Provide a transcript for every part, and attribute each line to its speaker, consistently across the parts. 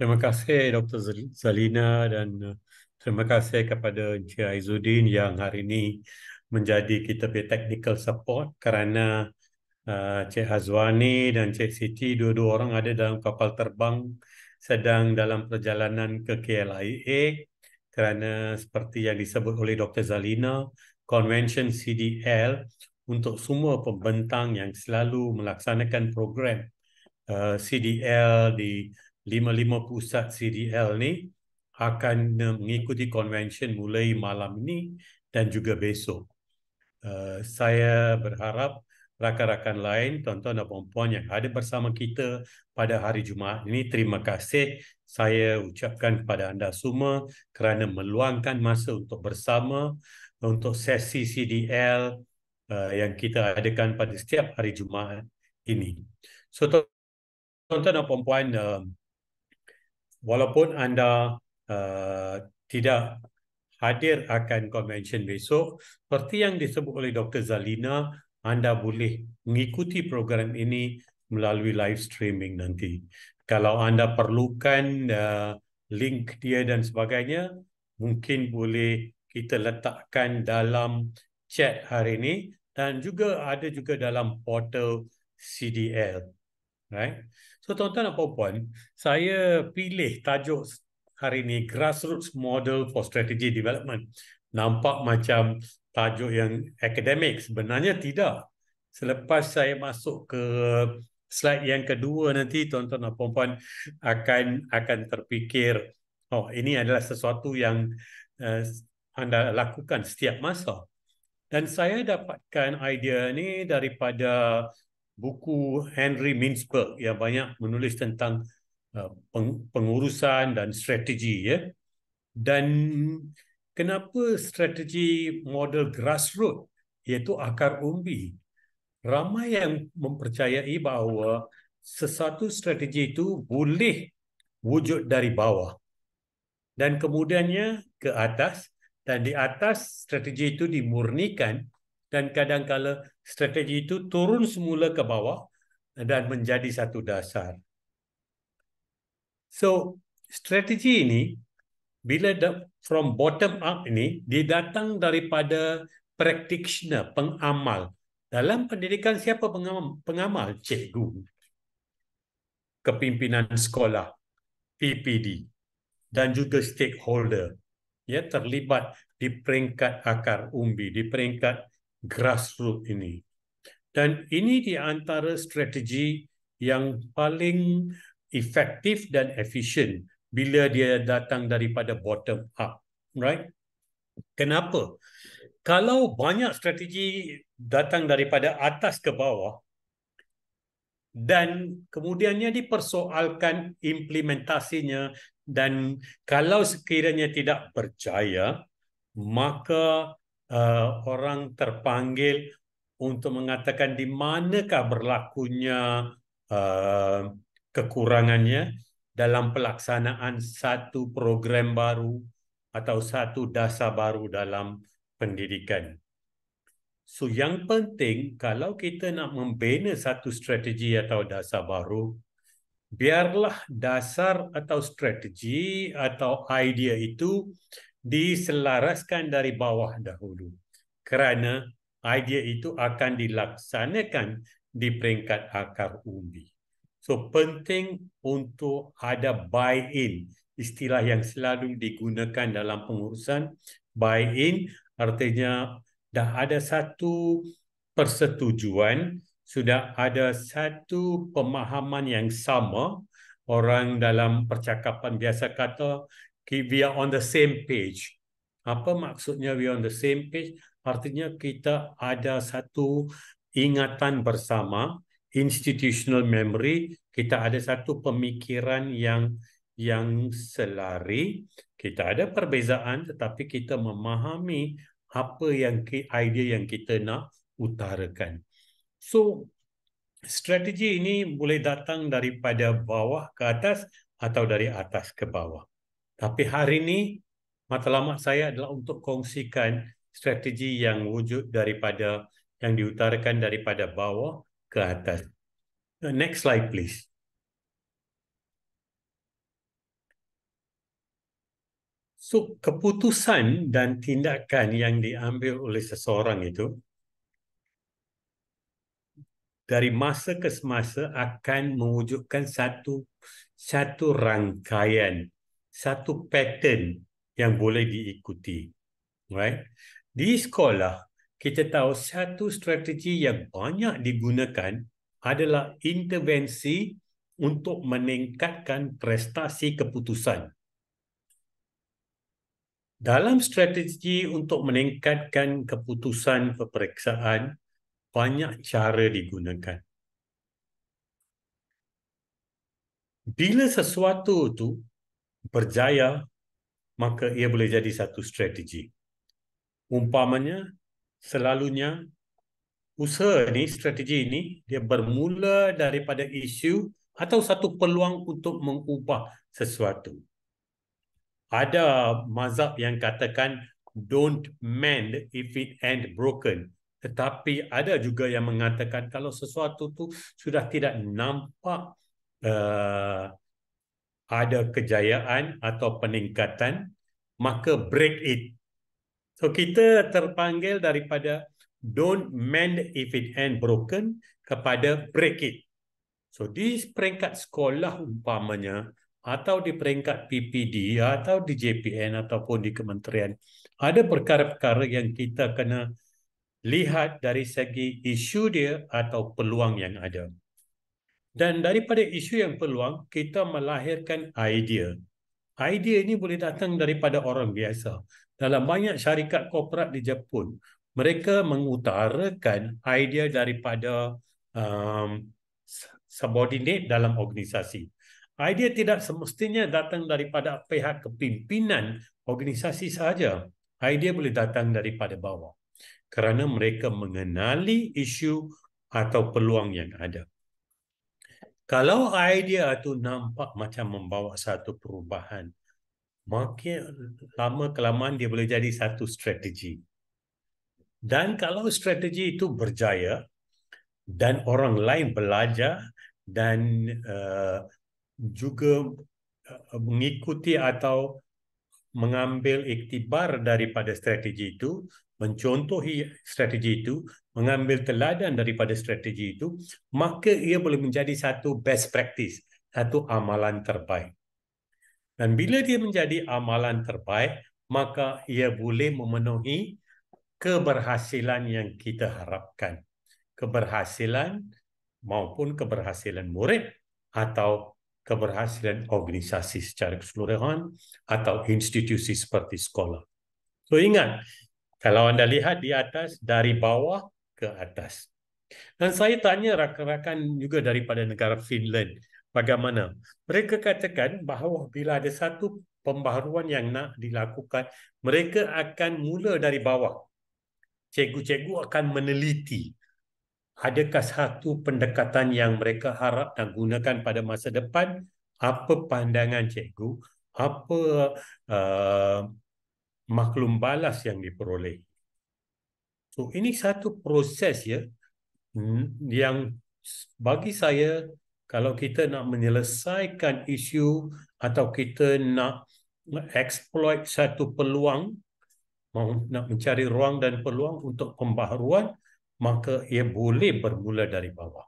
Speaker 1: Terima kasih Dr. Zalina dan terima kasih kepada Encik Aizuddin yang hari ini menjadi kita punya technical support kerana Cik Hazwani dan Cik Siti dua-dua orang ada dalam kapal terbang sedang dalam perjalanan ke KLIA kerana seperti yang disebut oleh Dr. Zalina, Convention CDL untuk semua pembentang yang selalu melaksanakan program CDL di 55 pusat CDL ni akan mengikuti convention mulai malam ini dan juga besok. Saya berharap rakan-rakan lain, tuan-tuan dan puan-puan yang ada bersama kita pada hari Jumaat ini, terima kasih saya ucapkan kepada anda semua kerana meluangkan masa untuk bersama untuk sesi CDL yang kita adakan pada setiap hari Jumaat ini. So, tuan-tuan dan puan-puan, walaupun anda tidak hadir akan convention besok, seperti yang disebut oleh Dr. Zalina, anda boleh mengikuti program ini melalui live streaming nanti. Kalau anda perlukan link dia dan sebagainya, mungkin boleh kita letakkan dalam chat hari ini dan juga ada juga dalam portal CDL. Right? So tuan-tuan dan puan-puan, saya pilih tajuk hari ini Grassroots Model for Strategy Development. Nampak macam tajuk yang akademik, sebenarnya tidak. Selepas saya masuk ke slide yang kedua nanti, tuan-tuan dan puan-puan akan terfikir, oh ini adalah sesuatu yang anda lakukan setiap masa. Dan saya dapatkan idea ini daripada buku Henry Mintzberg yang banyak menulis tentang pengurusan dan strategi, ya. Dan kenapa strategi model grassroots, iaitu akar umbi? Ramai yang mempercayai bahawa sesuatu strategi itu boleh wujud dari bawah dan kemudiannya ke atas, dan di atas strategi itu dimurnikan dan kadang-kala strategi itu turun semula ke bawah dan menjadi satu dasar. So, strategi ini bila from bottom up ini dia datang daripada practitioner, pengamal. Dalam pendidikan siapa pengamal? Pengamal, cikgu, kepimpinan sekolah, PPD dan juga stakeholder, ya, terlibat di peringkat akar umbi, di peringkat grassroots ini. Dan ini di antara strategi yang paling efektif dan efisien bila dia datang daripada bottom up, right? Kenapa? Kalau banyak strategi datang daripada atas ke bawah dan kemudiannya dipersoalkan implementasinya, dan kalau sekiranya tidak percaya, maka orang terpanggil untuk mengatakan di manakah berlakunya kekurangannya dalam pelaksanaan satu program baru atau satu dasar baru dalam pendidikan. So yang penting, kalau kita nak membina satu strategi atau dasar baru, biarlah dasar atau strategi atau idea itu diselaraskan dari bawah dahulu. Kerana idea itu akan dilaksanakan di peringkat akar umbi. So penting untuk ada buy-in. Istilah yang selalu digunakan dalam pengurusan, buy-in artinya dah ada satu persetujuan, sudah ada satu pemahaman yang sama. Orang dalam percakapan biasa kata we are on the same page. Apa maksudnya we are on the same page? Artinya kita ada satu ingatan bersama, institutional memory, kita ada satu pemikiran yang selari, kita ada perbezaan tetapi kita memahami apa yang idea yang kita nak utarakan. So, strategi ini boleh datang daripada bawah ke atas atau dari atas ke bawah. Tapi hari ini matlamat saya adalah untuk kongsikan strategi yang wujud daripada yang diutarakan daripada bawah ke atas. Next slide please. So, keputusan dan tindakan yang diambil oleh seseorang itu dari masa ke semasa akan mewujudkan satu rangkaian, satu pattern yang boleh diikuti. Right? Di sekolah, kita tahu satu strategi yang banyak digunakan adalah intervensi untuk meningkatkan prestasi keputusan. Dalam strategi untuk meningkatkan keputusan peperiksaan, banyak cara digunakan. Bila sesuatu itu berjaya, maka ia boleh jadi satu strategi. Umpamanya, selalunya usaha ini, strategi ini, dia bermula daripada isu atau satu peluang untuk mengubah sesuatu. Ada mazhab yang katakan don't mend if it ain't broken. Tetapi ada juga yang mengatakan kalau sesuatu tu sudah tidak nampak ada kejayaan atau peningkatan, maka break it. So kita terpanggil daripada don't mend if it ain't broken kepada break it. So di peringkat sekolah umpamanya atau di peringkat PPD atau di JPN ataupun di kementerian, ada perkara-perkara yang kita kena lihat dari segi isu dia atau peluang yang ada. Dan daripada isu yang peluang, kita melahirkan idea. Idea ini boleh datang daripada orang biasa. Dalam banyak syarikat korporat di Jepun, mereka mengutarakan idea daripada subordinate dalam organisasi. Idea tidak semestinya datang daripada pihak kepimpinan organisasi sahaja. Idea boleh datang daripada bawah. Kerana mereka mengenali isu atau peluang yang ada. Kalau idea itu nampak macam membawa satu perubahan, makin lama kelamaan dia boleh jadi satu strategi. Dan kalau strategi itu berjaya dan orang lain belajar dan juga mengikuti atau mengambil iktibar daripada strategi itu, mencontohi strategi itu, mengambil teladan daripada strategi itu, maka ia boleh menjadi satu best practice, satu amalan terbaik. Dan bila dia menjadi amalan terbaik, maka ia boleh memenuhi keberhasilan yang kita harapkan. Keberhasilan maupun keberhasilan murid atau keberhasilan organisasi secara keseluruhan atau institusi seperti sekolah. So ingat, kalau anda lihat di atas, dari bawah ke atas. Dan saya tanya rakan-rakan juga daripada negara Finland, bagaimana? Mereka katakan bahawa bila ada satu pembaharuan yang nak dilakukan, mereka akan mula dari bawah. Cikgu-cikgu akan meneliti adakah satu pendekatan yang mereka harap dan gunakan pada masa depan, apa pandangan cikgu, apa maklum balas yang diperoleh. So ini satu proses ya, yang bagi saya kalau kita nak menyelesaikan isu atau kita nak exploit satu peluang, nak mencari ruang dan peluang untuk pembaharuan, maka ia boleh bermula dari bawah.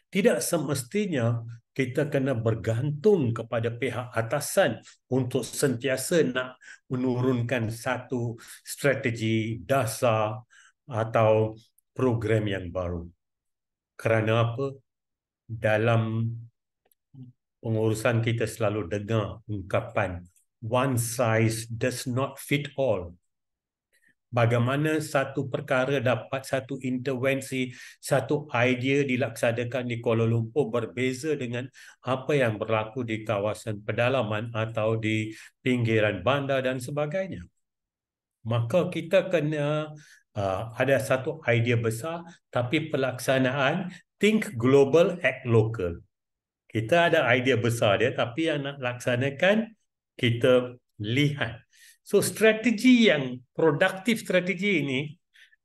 Speaker 1: Tidak semestinya kita kena bergantung kepada pihak atasan untuk sentiasa nak menurunkan satu strategi dasar atau program yang baru. Kerana apa? Dalam pengurusan kita selalu dengar ungkapan one size does not fit all. Bagaimana satu perkara dapat satu intervensi, satu idea dilaksanakan di Kuala Lumpur berbeza dengan apa yang berlaku di kawasan pedalaman atau di pinggiran bandar dan sebagainya. Maka kita kena ada satu idea besar, tapi pelaksanaan think global, act local. Kita ada idea besar dia, tapi yang nak laksanakan kita lihat. So strategi yang produktif strategi ini,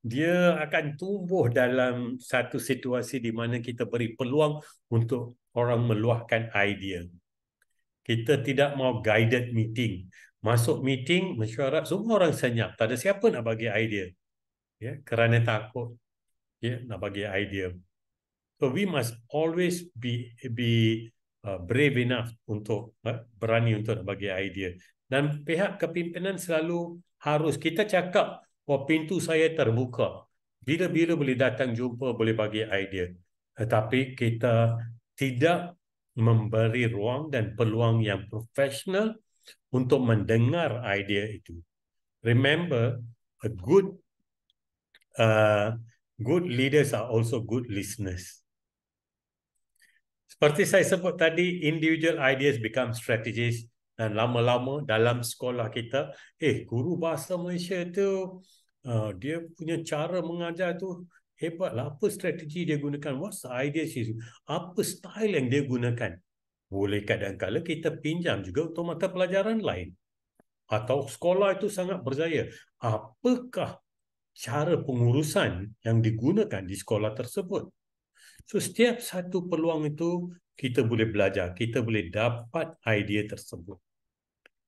Speaker 1: dia akan tumbuh dalam satu situasi di mana kita beri peluang untuk orang meluahkan idea. Kita tidak mau guided meeting. Masuk meeting, mesyuarat, semua orang senyap. Tak ada siapa nak bagi idea. Ya, kerana takut nak bagi idea. So we must always be brave enough untuk berani untuk nak bagi idea. Dan pihak kepimpinan selalu harus, kita cakap, pintu saya terbuka. Bila-bila boleh datang jumpa, boleh bagi idea. Tetapi kita tidak memberi ruang dan peluang yang profesional untuk mendengar idea itu. Remember, a good leaders are also good listeners. Seperti saya sebut tadi, individual ideas become strategies, dan lama-lama dalam sekolah kita, guru bahasa Malaysia tu, dia punya cara mengajar tu hebatlah. Apa strategi dia gunakan? What's the idea? Apa style yang dia gunakan? Boleh kadang-kala kita pinjam juga untuk mata pelajaran lain. Atau sekolah itu sangat berjaya. Apakah cara pengurusan yang digunakan di sekolah tersebut? So, setiap satu peluang itu kita boleh belajar, kita boleh dapat idea tersebut.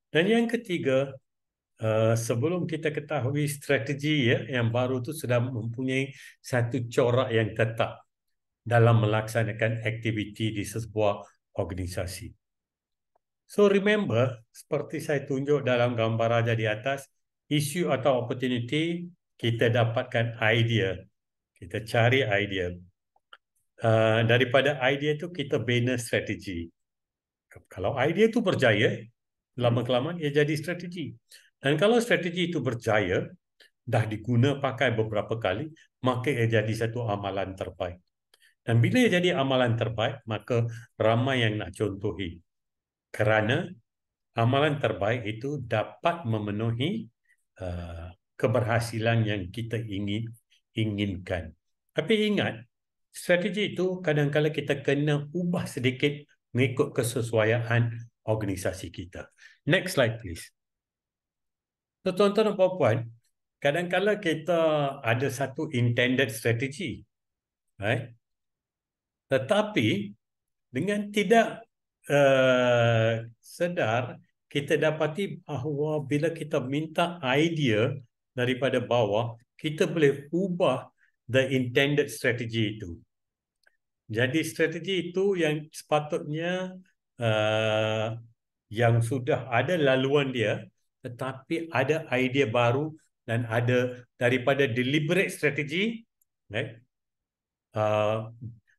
Speaker 1: Dan yang ketiga, sebelum kita ketahui strategi yang baru itu sudah mempunyai satu corak yang tetap dalam melaksanakan aktiviti di sebuah organisasi. So remember, seperti saya tunjuk dalam gambar raja di atas, isu atau opportunity, kita dapatkan idea, kita cari idea. Daripada idea itu kita bina strategi. Kalau idea itu berjaya, lama-kelamaan ia jadi strategi. Dan kalau strategi itu berjaya, dah diguna pakai beberapa kali, maka ia jadi satu amalan terbaik. Dan bila ia jadi amalan terbaik, maka ramai yang nak contohi. Kerana amalan terbaik itu dapat memenuhi keberhasilan yang kita inginkan. Tapi ingat, strategi itu kadang-kadang kita kena ubah sedikit mengikut kesesuaian organisasi kita. Next slide, please. So, tuan-tuan dan puan-puan, kadang-kadang kita ada satu intended strategi, right? Tetapi dengan tidak sedar, kita dapati bahawa bila kita minta idea daripada bawah, kita boleh ubah the intended strategy itu. Jadi strategi itu yang sepatutnya yang sudah ada laluan dia, tetapi ada idea baru dan ada daripada deliberate strategi, right?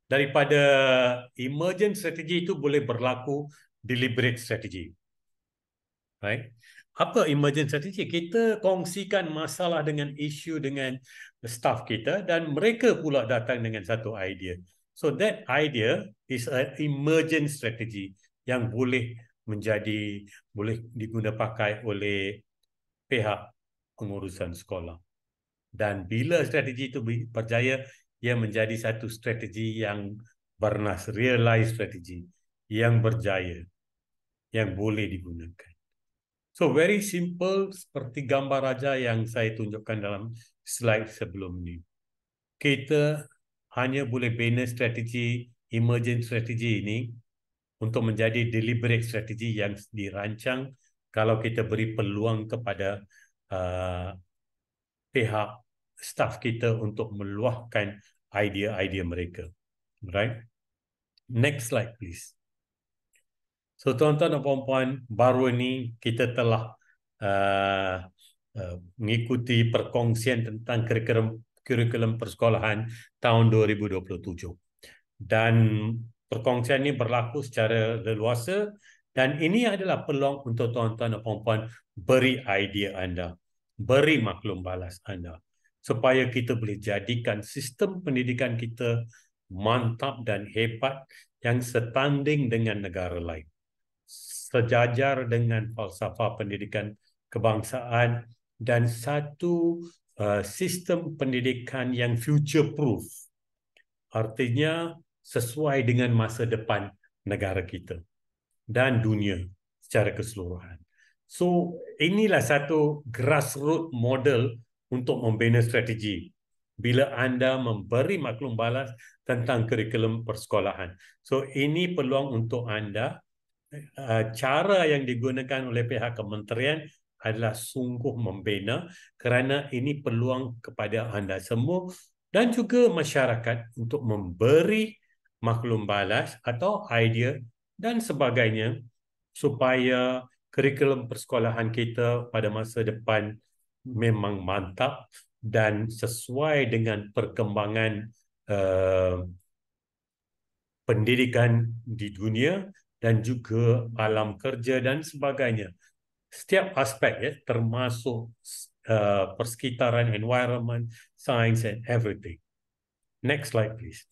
Speaker 1: Daripada emergent strategi itu boleh berlaku deliberate strategi. Right? Apa emergent strategi? Kita kongsikan masalah dengan isu dengan staff kita dan mereka pula datang dengan satu idea. So that idea is an emergent strategy yang boleh diguna pakai oleh pihak pengurusan sekolah. Dan bila strategi itu berjaya, ia menjadi satu strategi yang bernas, realized strategi yang berjaya, yang boleh digunakan. So very simple, seperti gambar raja yang saya tunjukkan dalam slide sebelum ini. Kita hanya boleh bina strategi, emergent strategi ini untuk menjadi deliberate strategi yang dirancang kalau kita beri peluang kepada pihak staff kita untuk meluahkan idea-idea mereka. Right? Next slide, please. So, tuan-tuan dan puan-puan, baru ini kita telah mengikuti perkongsian tentang kurikulum persekolahan tahun 2027. Dan perkongsian ini berlaku secara leluasa dan ini adalah peluang untuk tuan-tuan dan puan-puan beri idea anda, beri maklum balas anda supaya kita boleh jadikan sistem pendidikan kita mantap dan hebat yang setanding dengan negara lain, sejajar dengan falsafah pendidikan kebangsaan dan satu sistem pendidikan yang future proof, artinya sesuai dengan masa depan negara kita dan dunia secara keseluruhan. So, inilah satu grassroots model untuk membina strategi bila anda memberi maklum balas tentang kurikulum persekolahan. So, ini peluang untuk anda cara yang digunakan oleh pihak kementerian adalah sungguh membina kerana ini peluang kepada anda semua dan juga masyarakat untuk memberi maklum balas atau idea dan sebagainya supaya kurikulum persekolahan kita pada masa depan memang mantap dan sesuai dengan perkembangan uh, pendidikan di dunia dan juga alam kerja dan sebagainya. Setiap aspek ya, termasuk persekitaran, environment, science and everything. Next slide please.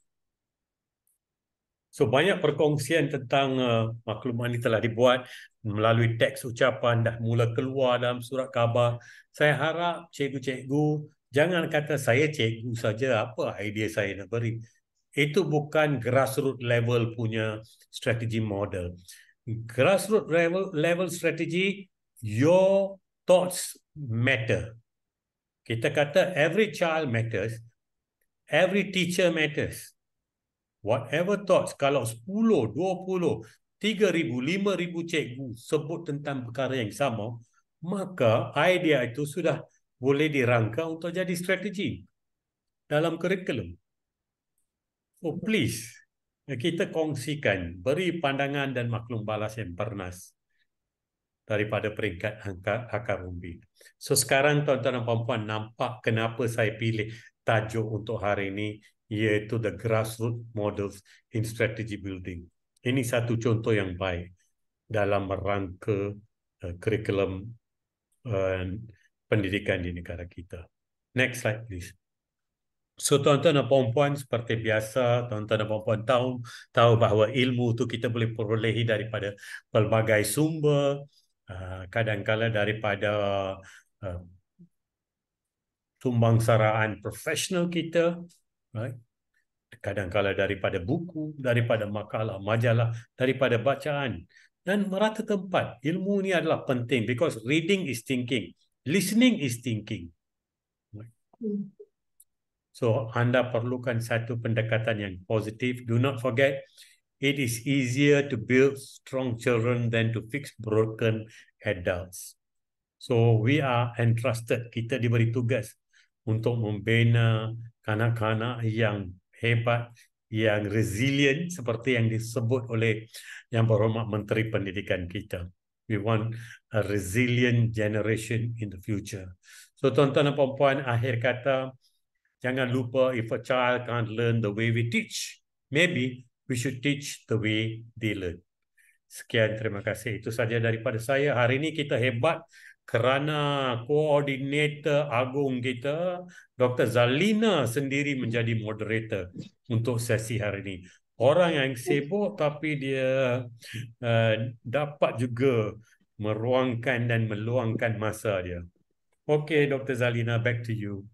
Speaker 1: So banyak perkongsian tentang maklumat ini telah dibuat melalui teks ucapan dah mula keluar dalam surat khabar. Saya harap cikgu-cikgu jangan kata saya cikgu saja apa idea saya nak beri. Itu bukan grassroots level punya strategi model. Grassroots level strategi, your thoughts matter. Kita kata every child matters, every teacher matters. Whatever thoughts, kalau 10, 20, 3,000, 5,000 cikgu sebut tentang perkara yang sama, maka idea itu sudah boleh dirangka untuk jadi strategi dalam kurikulum. Oh please, kita kongsikan, beri pandangan dan maklum balas yang bernas daripada peringkat akar umbi. So sekarang tuan-tuan dan puan-puan nampak kenapa saya pilih tajuk untuk hari ini iaitu The Grassroots Models in Strategy Building. Ini satu contoh yang baik dalam rangka kurikulum pendidikan di negara kita. Next slide please. So tuan-tuan dan puan-puan seperti biasa tuan-tuan dan puan-puan tahu bahawa ilmu tu kita boleh perolehi daripada pelbagai sumber, kadang-kala daripada sumbangsaraan profesional kita, right? Kadang-kala daripada buku, daripada makalah, majalah, daripada bacaan dan merata tempat. Ilmu ni adalah penting because reading is thinking, listening is thinking. Right? So anda perlukan satu pendekatan yang positif. Do not forget, it is easier to build strong children than to fix broken adults. So we are entrusted, kita diberi tugas untuk membina kanak-kanak yang hebat, yang resilient seperti yang disebut oleh Yang Berhormat Menteri Pendidikan kita. We want a resilient generation in the future. So tuan-tuan dan puan-puan, akhir kata, jangan lupa if a child can't learn the way we teach, maybe we should teach the way they learn. Sekian, terima kasih. Itu saja daripada saya. Hari ini kita hebat kerana koordinator agung kita, Dr. Zalina sendiri menjadi moderator untuk sesi hari ini. Orang yang sibuk tapi dia dapat juga meruangkan dan meluangkan masa dia. Okay, Dr. Zalina, back to you.